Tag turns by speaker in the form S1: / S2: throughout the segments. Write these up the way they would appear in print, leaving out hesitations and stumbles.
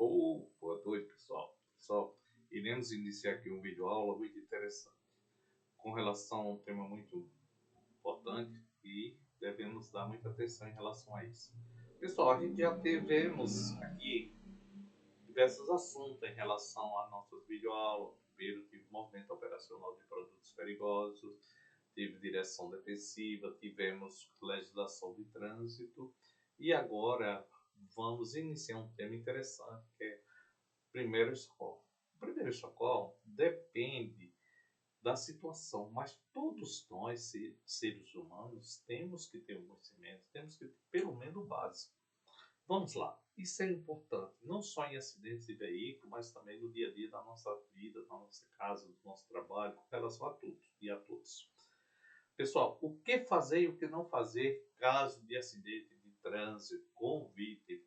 S1: Boa noite, pessoal. Pessoal, iremos iniciar aqui um vídeo aula muito interessante com relação a um tema muito importante e devemos dar muita atenção em relação a isso. Pessoal, a gente já tivemos aqui diversos assuntos em relação às nossas videoaulas. Primeiro, tive movimento operacional de produtos perigosos, tive direção defensiva, tivemos legislação de trânsito e agora vamos iniciar um tema interessante que é primeiro socorro. O primeiro socorro depende da situação, mas todos nós, seres humanos, temos que ter um conhecimento, temos que ter pelo menos o básico. Vamos lá, isso é importante, não só em acidentes de veículo, mas também no dia a dia da nossa vida, da nossa casa, do nosso trabalho, com relação a tudo e a todos. Pessoal, o que fazer e o que não fazer caso de acidente de trânsito com vítima?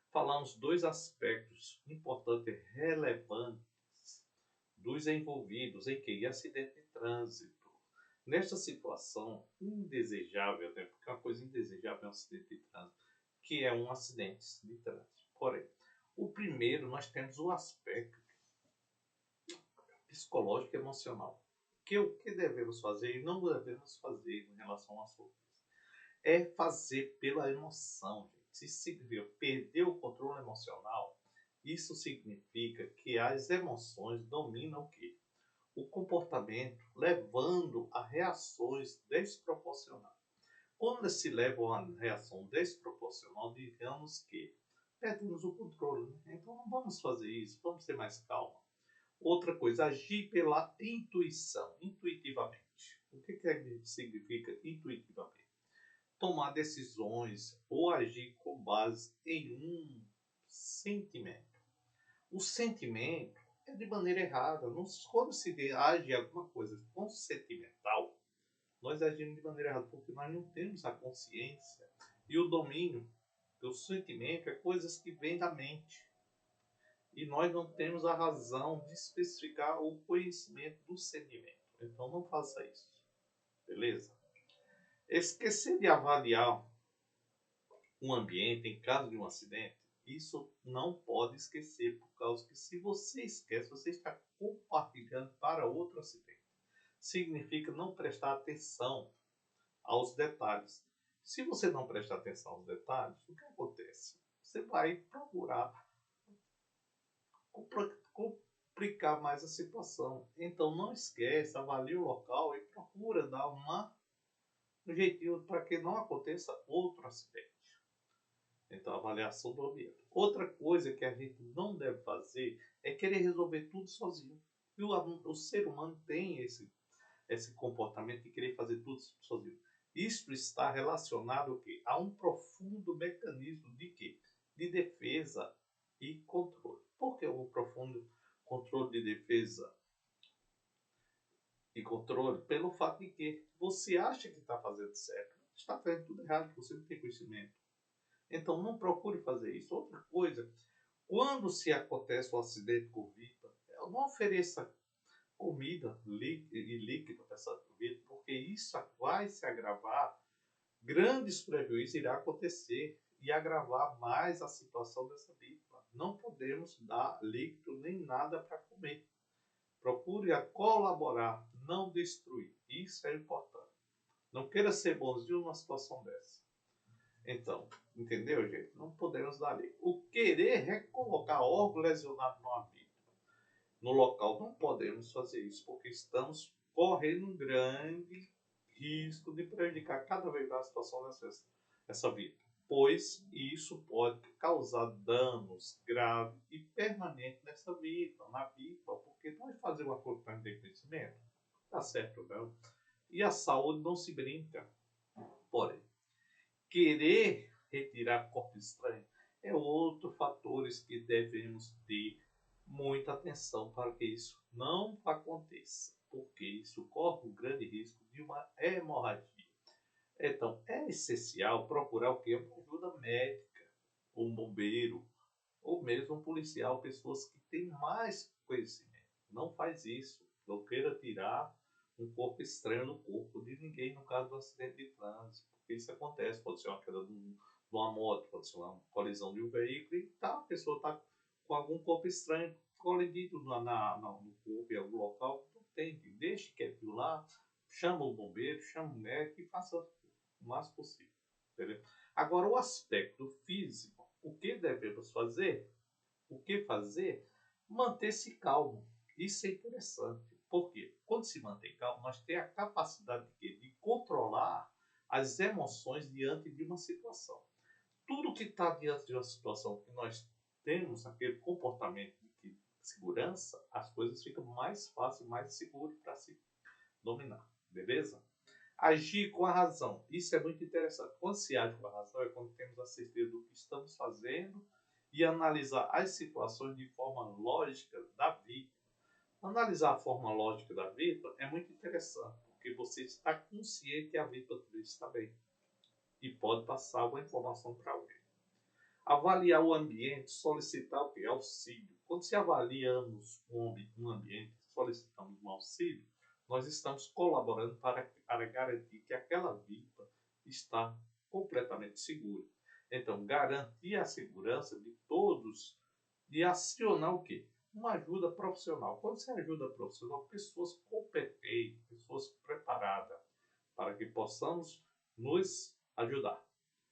S1: Falamos dois aspectos importantes e relevantes dos envolvidos em que acidente de trânsito. Nesta situação indesejável, né, porque uma coisa indesejável é um acidente de trânsito, que é um acidente de trânsito. Porém, o primeiro nós temos o aspecto psicológico e emocional. O que devemos fazer e não devemos fazer em relação a isso é fazer pela emoção, gente. Isso significa perder o controle emocional. Isso significa que as emoções dominam o quê? O comportamento, levando a reações desproporcionais. Quando se leva a uma reação desproporcional, digamos que perdemos o controle. Né? Então não vamos fazer isso, vamos ter mais calma. Outra coisa, agir pela intuição, intuitivamente. O que significa intuitivamente? Tomar decisões ou agir com base em um sentimento. O sentimento é de maneira errada. Quando se age alguma coisa com sentimental, nós agimos de maneira errada, porque nós não temos a consciência e o domínio do sentimento é coisas que vêm da mente. E nós não temos a razão de especificar o conhecimento do sentimento. Então não faça isso. Beleza? Esquecer de avaliar um ambiente em caso de um acidente, isso não pode esquecer, por causa que se você esquece, você está compartilhando para outro acidente. Significa não prestar atenção aos detalhes. Se você não prestar atenção aos detalhes, o que acontece? Você vai procurar complicar mais a situação. Então não esqueça, avalie o local e procura dar um jeitinho para que não aconteça outro acidente. Então, avaliação do ambiente. Outra coisa que a gente não deve fazer é querer resolver tudo sozinho. E o ser humano tem esse comportamento de querer fazer tudo sozinho. Isso está relacionado ao quê? A um profundo mecanismo de quê? De defesa e controle. Por que o profundo controle de defesa e controle? Pelo fato de que você acha que está fazendo certo, está fazendo tudo errado, você não tem conhecimento. Então não procure fazer isso. Outra coisa, quando se acontece um acidente com vítima, não ofereça comida e líquido para essa vítima, porque isso vai se agravar, grandes prejuízos irão acontecer e agravar mais a situação dessa vítima. Não podemos dar líquido nem nada para comer. Procure colaborar, não destruir. Isso é importante. Não queira ser bonzinho numa situação dessa. Então, entendeu, gente? Não podemos dar ali. O querer recolocar órgão lesionado numa vítima no local, não podemos fazer isso, porque estamos correndo um grande risco de prejudicar cada vez mais a situação dessa vítima, pois isso pode causar danos graves e permanentes nessa vítima, na vítima, porque nós fazer uma coisa para não ter conhecimento, tá certo, não? E a saúde não se brinca. Porém, querer retirar corpo estranho é outro fatores que devemos ter muita atenção para que isso não aconteça, porque isso corre um grande risco de uma hemorragia. Então, é essencial procurar o que? Uma ajuda médica, um bombeiro, ou mesmo um policial, pessoas que têm mais conhecimento. Não faz isso. Não queira tirar um corpo estranho do corpo de ninguém no caso do acidente de trânsito. Porque isso acontece. Pode ser uma queda de uma moto, pode ser uma colisão de um veículo e a pessoa está com algum corpo estranho colidido no corpo, em algum local. Não tem, deixe quietinho lá, chama o bombeiro, chama o médico e faça o mais possível. Entendeu? Agora, o aspecto físico, o que devemos fazer? O que fazer? Manter-se calmo. Isso é interessante. Por quê? Quando se mantém calmo, nós temos a capacidade de controlar as emoções diante de uma situação. Tudo que está diante de uma situação que nós temos aquele comportamento de segurança, as coisas ficam mais fáceis, mais seguras para se dominar. Beleza? Agir com a razão. Isso é muito interessante. Quando se age com a razão é quando temos a certeza do que estamos fazendo e analisar as situações de forma lógica da vida. Analisar a forma lógica da vítima é muito interessante, porque você está consciente que a vítima está bem e pode passar alguma informação para alguém. Avaliar o ambiente, solicitar o quê? Auxílio. Quando se avaliamos um ambiente, solicitamos um auxílio, nós estamos colaborando para garantir que aquela vítima está completamente segura. Então, garantir a segurança de todos e acionar o quê? Uma ajuda profissional. Quando você ajuda profissional, pessoas competentes, pessoas preparadas para que possamos nos ajudar.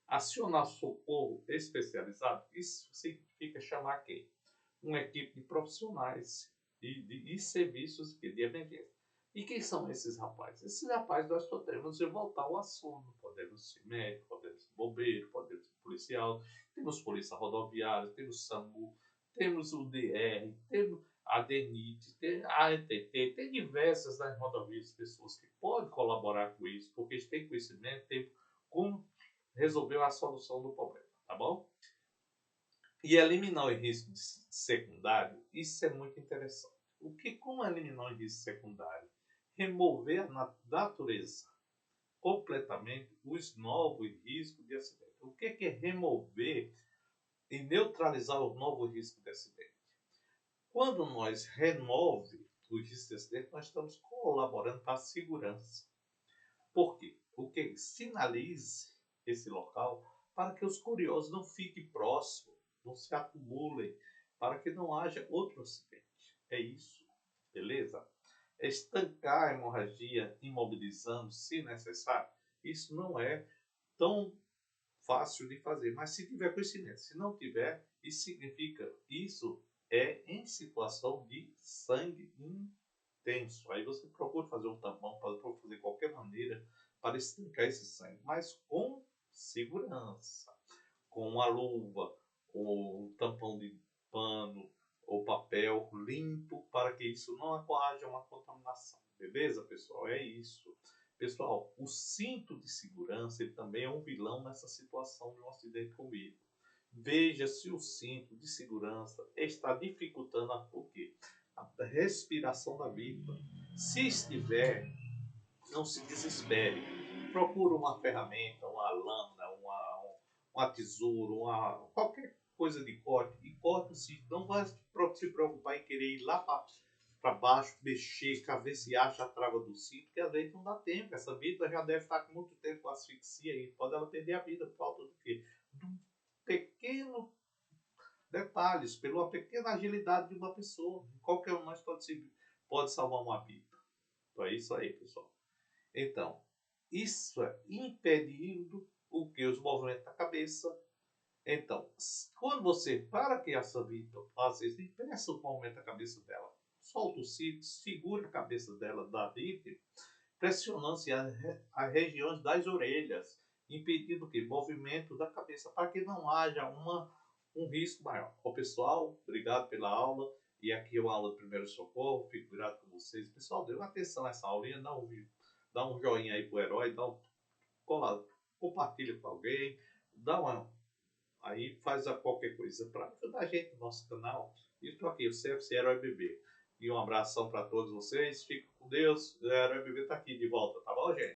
S1: Acionar socorro especializado, isso significa chamar quem? Uma equipe de profissionais e serviços de emergência. E quem são esses rapazes? Esses rapazes nós podemos voltar ao assunto. Podemos ser médico, podemos ser bombeiro, podemos ser policial, temos polícia rodoviária, temos SAMU, temos o DR, temos a DENIT, tem a ANTT, tem diversas nas rodovias pessoas que podem colaborar com isso, porque eles têm conhecimento, têm como resolver a solução do problema, tá bom? E eliminar o risco secundário, isso é muito interessante. Como eliminar o risco secundário? Remover a natureza completamente os novos riscos de acidente. O que é remover e neutralizar os novos riscos de acidente? Quando nós removemos o risco de acidente, nós estamos colaborando para a segurança. Por quê? Porque sinalize esse local para que os curiosos não fiquem próximos, não se acumulem, para que não haja outro acidente. É isso, beleza? Estancar a hemorragia, imobilizando, se necessário, isso não é tão fácil de fazer, mas se tiver conhecimento, se não tiver, isso significa, isso é em situação de sangue intenso. Aí você procura fazer um tampão, procura fazer qualquer maneira para estancar esse sangue, mas com segurança, com uma luva, ou um tampão de pano, ou papel limpo, para que isso não haja uma contaminação. Beleza, pessoal? É isso. Pessoal, o cinto de segurança ele também é um vilão nessa situação de um acidente com veículo. Veja se o cinto de segurança está dificultando o quê? A respiração da vítima. Se estiver, não se desespere. Procure uma ferramenta, uma lâmina, uma tesoura, qualquer coisa de corte. E corte o cinto. Não vai se preocupar em querer ir lá para baixo, mexer, ver se acha a trava do cinto, que às vezes não dá tempo. Essa vítima já deve estar com muito tempo com asfixia e pode ela perder a vida por falta do quê? De um pequeno detalhes, pela pequena agilidade de uma pessoa. Qualquer um de nós pode salvar uma vida. Então é isso aí, pessoal. Então, isso é impedindo o que? Os movimentos da cabeça. Então, quando você, para que essa vítima faça isso, impeça o movimento da cabeça dela. Solta o cinto, segura a cabeça dela da vítima, pressionando-se as regiões das orelhas, impedindo o que? Movimento da cabeça, para que não haja um risco maior. Ô, pessoal, obrigado pela aula. E aqui é uma aula de primeiro socorro. Fico grato com vocês. Pessoal, dê atenção a essa aulinha. Dá um joinha aí pro herói. Compartilha com alguém. Aí faz qualquer coisa para ajudar a gente no nosso canal. E estou aqui, o CFC Herói Bebê. E um abração para todos vocês. Fiquem com Deus. O Herói Bebê está aqui de volta, tá bom, gente?